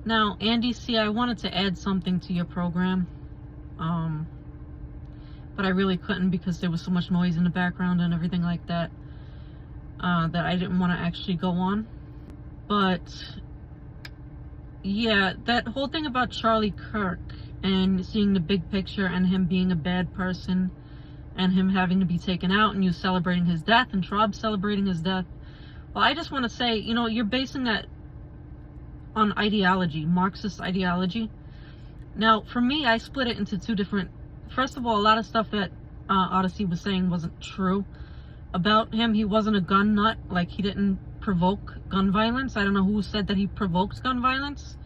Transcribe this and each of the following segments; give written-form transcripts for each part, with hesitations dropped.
Now, Andy C., I wanted to add something to your program, but I really couldn't because there was so much noise in the background and everything like that, that I didn't want to actually go on. But yeah, that whole thing about Charlie Kirk and seeing the big picture and him being a bad person and him having to be taken out and you celebrating his death and Traub celebrating his death. Well, I just want to say, you know, you're basing that on ideology, Marxist ideology. Now, for me, I split it into two different... First of all, a lot of stuff that Odyssey was saying wasn't true about him. He wasn't a gun nut. Like, he didn't provoke gun violence. I don't know who said that he provoked gun violence,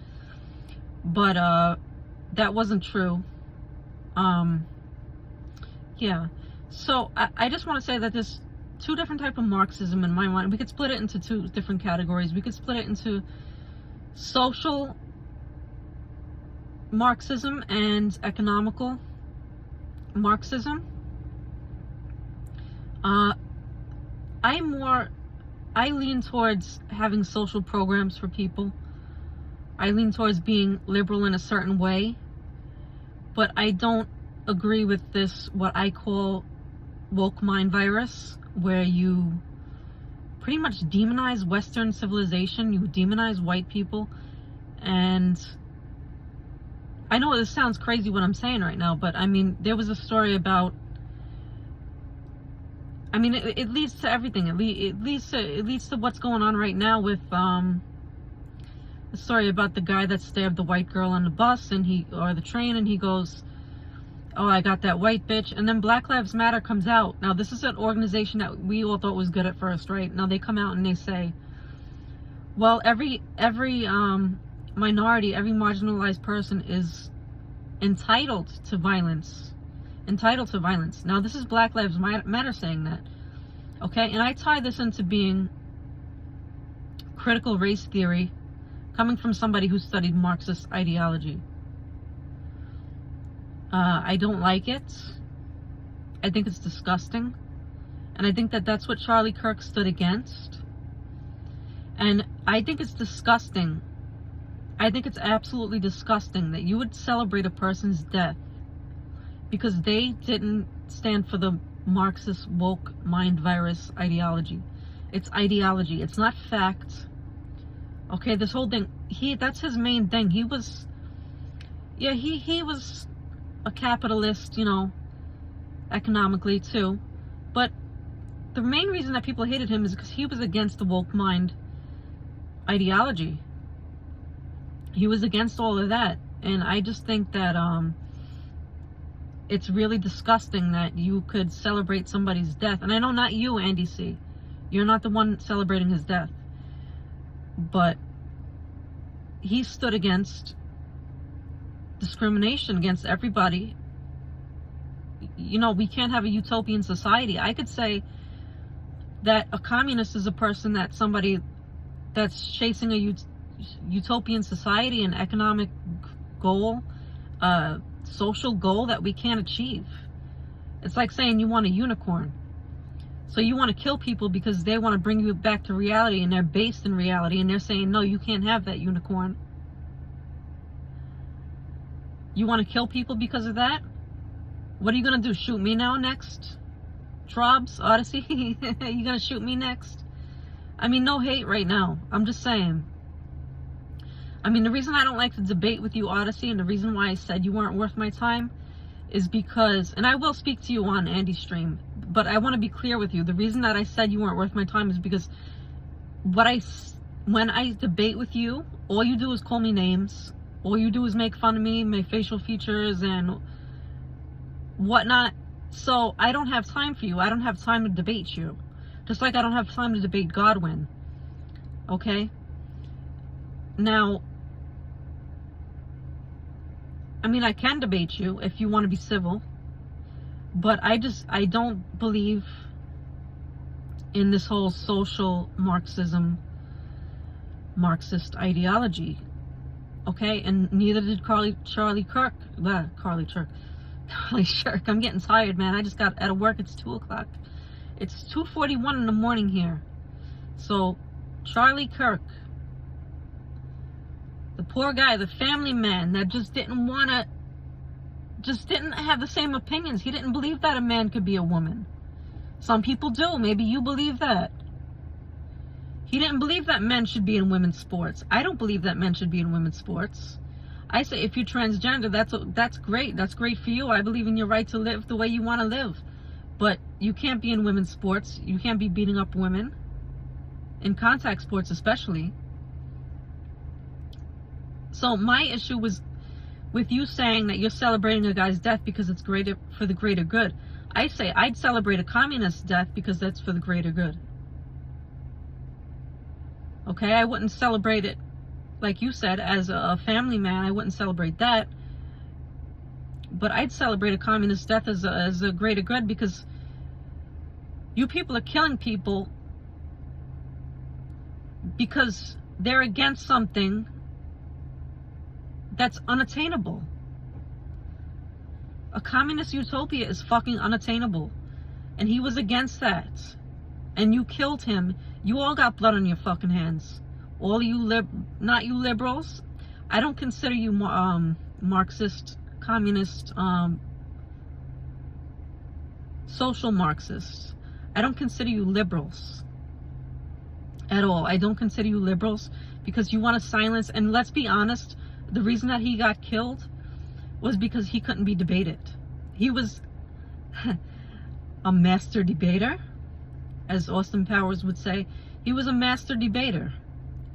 but that wasn't true. Yeah. So, I just want to say that there's two different types of Marxism in my mind. We could split it into two different categories. We could split it into social Marxism and economical Marxism. I lean towards having social programs for people. I lean towards being liberal in a certain way, but I don't agree with this, what I call woke mind virus, where you pretty much demonize Western civilization, you demonize white people. And I know this sounds crazy what I'm saying right now, but I mean, there was a story about, I mean, it leads to everything. It leads to what's going on right now with the story about the guy that stabbed the white girl on the bus or the train, and he goes, "Oh, I got that white bitch." And then Black Lives Matter comes out. Now, this is an organization that we all thought was good at first, right? Now they come out and they say, well, every minority, every marginalized person is entitled to violence. Entitled to violence. Now, this is Black Lives Matter saying that. Okay? And I tie this into being critical race theory, coming from somebody who studied Marxist ideology. I don't like it. I think it's disgusting. And I think that that's what Charlie Kirk stood against. And I think it's disgusting. I think it's absolutely disgusting that you would celebrate a person's death because they didn't stand for the Marxist woke mind virus ideology. It's ideology. It's not fact. Okay, this whole thing, that's his main thing. He was a capitalist, you know, economically too. But the main reason that people hated him is because he was against the woke mind ideology. He was against all of that. And I just think that it's really disgusting that you could celebrate somebody's death. And I know not you, Andy C. You're not the one celebrating his death. But he stood against discrimination against everybody. You know, we can't have a utopian society. I could say that a communist is a person that's somebody that's chasing a utopian society, an economic goal, social goal that we can't achieve. It's like saying you want a unicorn. So you want to kill people because they want to bring you back to reality, and they're based in reality, and they're saying, no, you can't have that unicorn. You want to kill people because of that? What are you going to do? Shoot me now next? Traubs, Odyssey? You going to shoot me next? I mean, no hate right now. I'm just saying. I mean, the reason I don't like to debate with you, Odyssey, and the reason why I said you weren't worth my time is because, and I will speak to you on Andy's stream, but I want to be clear with you. The reason that I said you weren't worth my time is because when I debate with you, all you do is call me names. All you do is make fun of me, my facial features and whatnot. So I don't have time for you. I don't have time to debate you. Just like I don't have time to debate Godwin. Okay? Now, I mean, I can debate you if you want to be civil, but I don't believe in this whole social Marxism, Marxist ideology. Okay? And neither did Charlie Kirk. I'm getting tired, man. I just got out of work. It's 2 o'clock. It's 2:41 in the morning here. So, Charlie Kirk The poor guy, the family man that just didn't have the same opinions. He didn't believe that a man could be a woman. Some people do. Maybe you believe that. He didn't believe that men should be in women's sports. I don't believe that men should be in women's sports. I say if you're transgender, that's great. That's great for you. I believe in your right to live the way you want to live. But you can't be in women's sports. You can't be beating up women. In contact sports especially. So my issue was with you saying that you're celebrating a guy's death because it's greater for the greater good. I say I'd celebrate a communist's death because that's for the greater good. Okay, I wouldn't celebrate it, like you said, as a family man. I wouldn't celebrate that. But I'd celebrate a communist's death as a greater good, because you people are killing people because they're against something that's unattainable. A communist utopia is fucking unattainable. And he was against that. And you killed him. You all got blood on your fucking hands. All you not you liberals. I don't consider you Marxist, communist, social Marxists. I don't consider you liberals at all. I don't consider you liberals because you want to silence. And let's be honest, the reason that he got killed was because he couldn't be debated. He was a master debater, as Austin Powers would say. He was a master debater.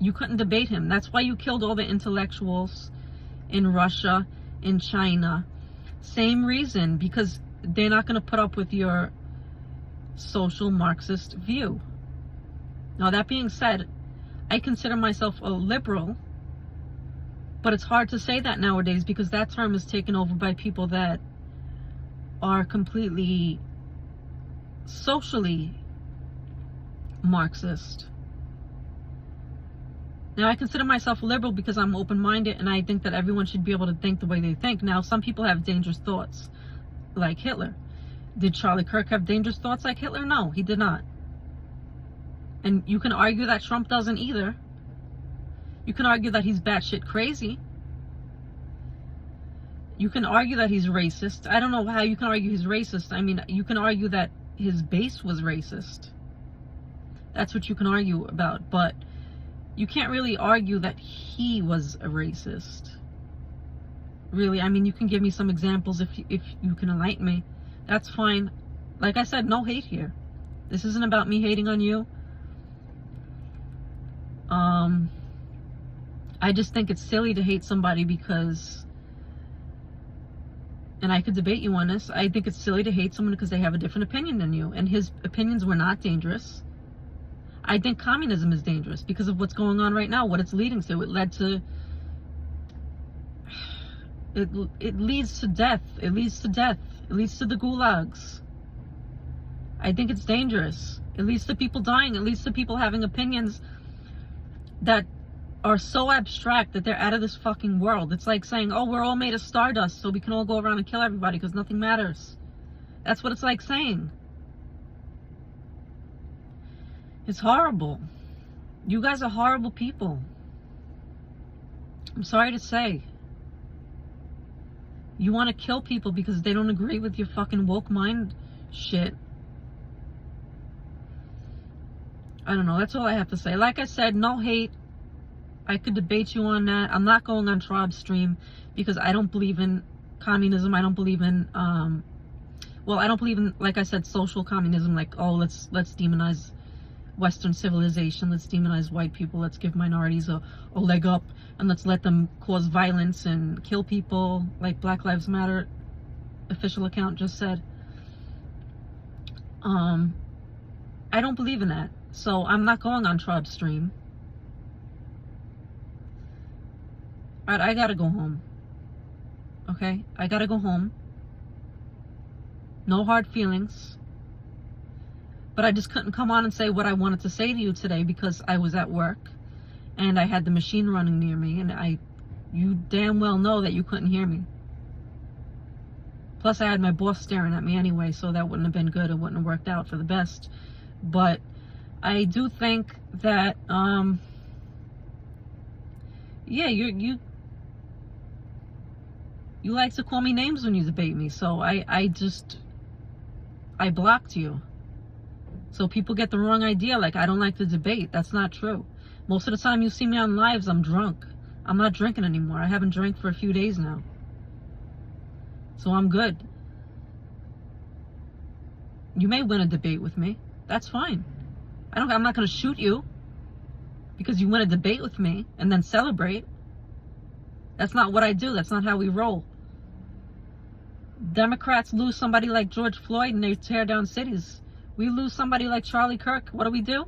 You couldn't debate him. That's why you killed all the intellectuals in Russia, in China. Same reason, because they're not going to put up with your social Marxist view. Now, that being said, I consider myself a liberal, but it's hard to say that nowadays because that term is taken over by people that are completely socially Marxist. Now, I consider myself a liberal because I'm open-minded and I think that everyone should be able to think the way they think. Now, some people have dangerous thoughts, like Hitler. Did Charlie Kirk have dangerous thoughts like Hitler? No, he did not. And you can argue that Trump doesn't either. You can argue that he's batshit crazy. You can argue that he's racist. I don't know how you can argue he's racist. I mean, you can argue that his base was racist. That's what you can argue about. But you can't really argue that he was a racist. Really, I mean, you can give me some examples if you can enlighten me. That's fine. Like I said, no hate here. This isn't about me hating on you. I just think it's silly to hate somebody because, and I could debate you on this, I think it's silly to hate someone because they have a different opinion than you, and his opinions were not dangerous. I think communism is dangerous because of what's going on right now, what it's leading to. It leads to death. It leads to death. It leads to the gulags. I think it's dangerous. It leads to people dying. It leads to people having opinions that are so abstract that they're out of this fucking world. It's like saying, oh, we're all made of stardust, so we can all go around and kill everybody because nothing matters. That's what it's like saying. It's horrible. You guys are horrible people. I'm sorry to say. You want to kill people because they don't agree with your fucking woke mind shit. I don't know. That's all I have to say. Like I said, no hate. I could debate you on that. I'm not going on Trob's stream because I don't believe in communism. I don't believe in, well, I don't believe in, like I said, social communism. Like, oh, let's demonize Western civilization. Let's demonize white people. Let's give minorities a leg up and let's let them cause violence and kill people, like Black Lives Matter official account just said. I don't believe in that. So I'm not going on Trob's stream. Alright, I gotta go home. Okay? I gotta go home. No hard feelings. But I just couldn't come on and say what I wanted to say to you today because I was at work and I had the machine running near me and you damn well know that you couldn't hear me. Plus I had my boss staring at me anyway, so that wouldn't have been good. It wouldn't have worked out for the best. But I do think that Yeah, you like to call me names when you debate me, so I blocked you. So people get the wrong idea, like I don't like to debate. That's not true. Most of the time you see me on lives, I'm drunk. I'm not drinking anymore. I haven't drank for a few days now. So I'm good. You may win a debate with me. That's fine. I'm not going to shoot you because you win a debate with me and then celebrate. That's not what I do. That's not how we roll. Democrats lose somebody like George Floyd and they tear down cities. We lose somebody like Charlie Kirk. What do?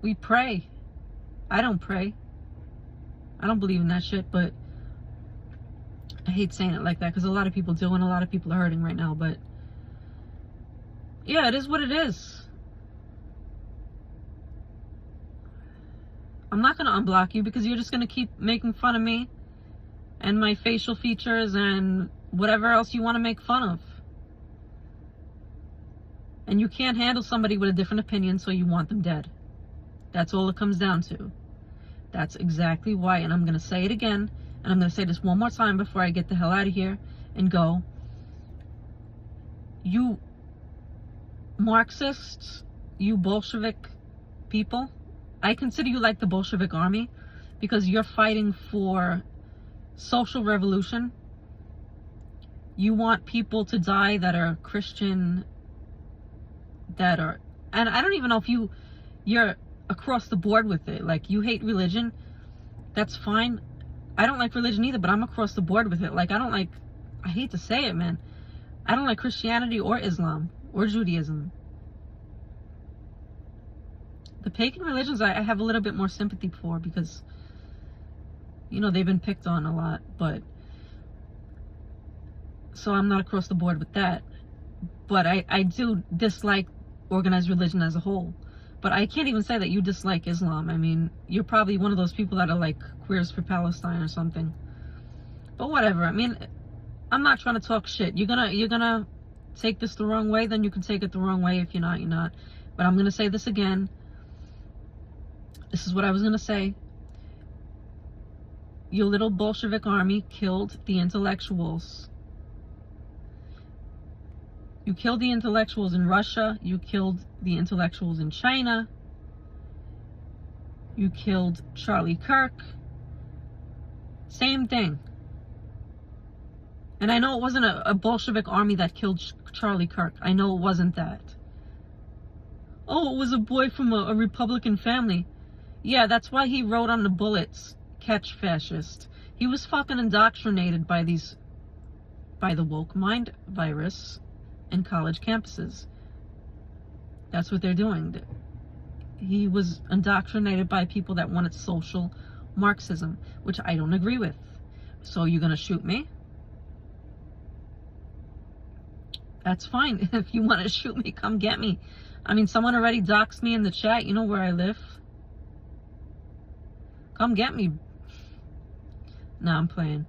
We pray. I don't pray. I don't believe in that shit, but I hate saying it like that because a lot of people do and a lot of people are hurting right now, but yeah, it is what it is. I'm not going to unblock you because you're just going to keep making fun of me and my facial features and whatever else you want to make fun of. And you can't handle somebody with a different opinion, so you want them dead. That's all it comes down to. That's exactly why, and I'm going to say it again, and I'm going to say this one more time before I get the hell out of here and go. You Marxists, you Bolshevik people, I consider you like the Bolshevik army because you're fighting for social revolution. You want people to die that are Christian, that are, and I don't even know if you're across the board with it. Like, you hate religion, that's fine. I don't like religion either, but I'm across the board with it. Like, I hate to say it, man, I don't like Christianity or Islam or Judaism. The pagan religions I have a little bit more sympathy for because, you know, they've been picked on a lot, but so I'm not across the board with that. But I do dislike organized religion as a whole. But I can't even say that you dislike Islam. I mean, you're probably one of those people that are like Queers for Palestine or something. But whatever. I mean, I'm not trying to talk shit. You're gonna take this the wrong way, then you can take it the wrong way. If you're not, you're not. But I'm gonna say this again. This is what I was gonna say. Your little Bolshevik army killed the intellectuals. You killed the intellectuals in Russia. You killed the intellectuals in China. You killed Charlie Kirk. Same thing. And I know it wasn't a Bolshevik army that killed Charlie Kirk. I know it wasn't that. Oh, it was a boy from a Republican family. Yeah, that's why he wrote on the bullets, "Catch fascist." He was fucking indoctrinated by the woke mind virus in college campuses. That's what they're doing. He was indoctrinated by people that wanted social Marxism, which I don't agree with. So you're gonna shoot me? That's fine. If you want to shoot me, come get me. I mean, someone already doxed me in the chat. You know where I live. Come get me. Nah, I'm playing.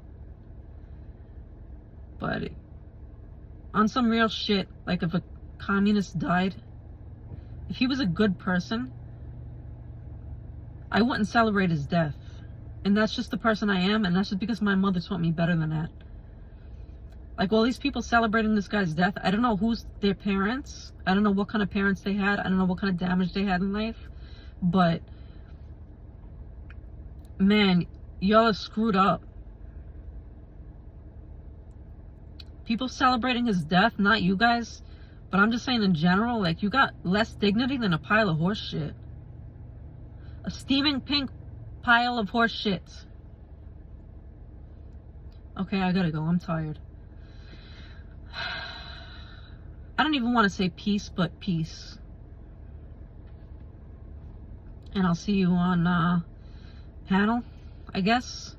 But on some real shit, like if a communist died, if he was a good person, I wouldn't celebrate his death. And that's just the person I am, and that's just because my mother taught me better than that. Like, all these people celebrating this guy's death, I don't know who's their parents. I don't know what kind of parents they had. I don't know what kind of damage they had in life. But, man, y'all are screwed up. People celebrating his death, not you guys, but I'm just saying in general, like, you got less dignity than a pile of horse shit. A steaming pink pile of horse shit. Okay, I gotta go. I'm tired. I don't even want to say peace, but peace. And I'll see you on panel, I guess.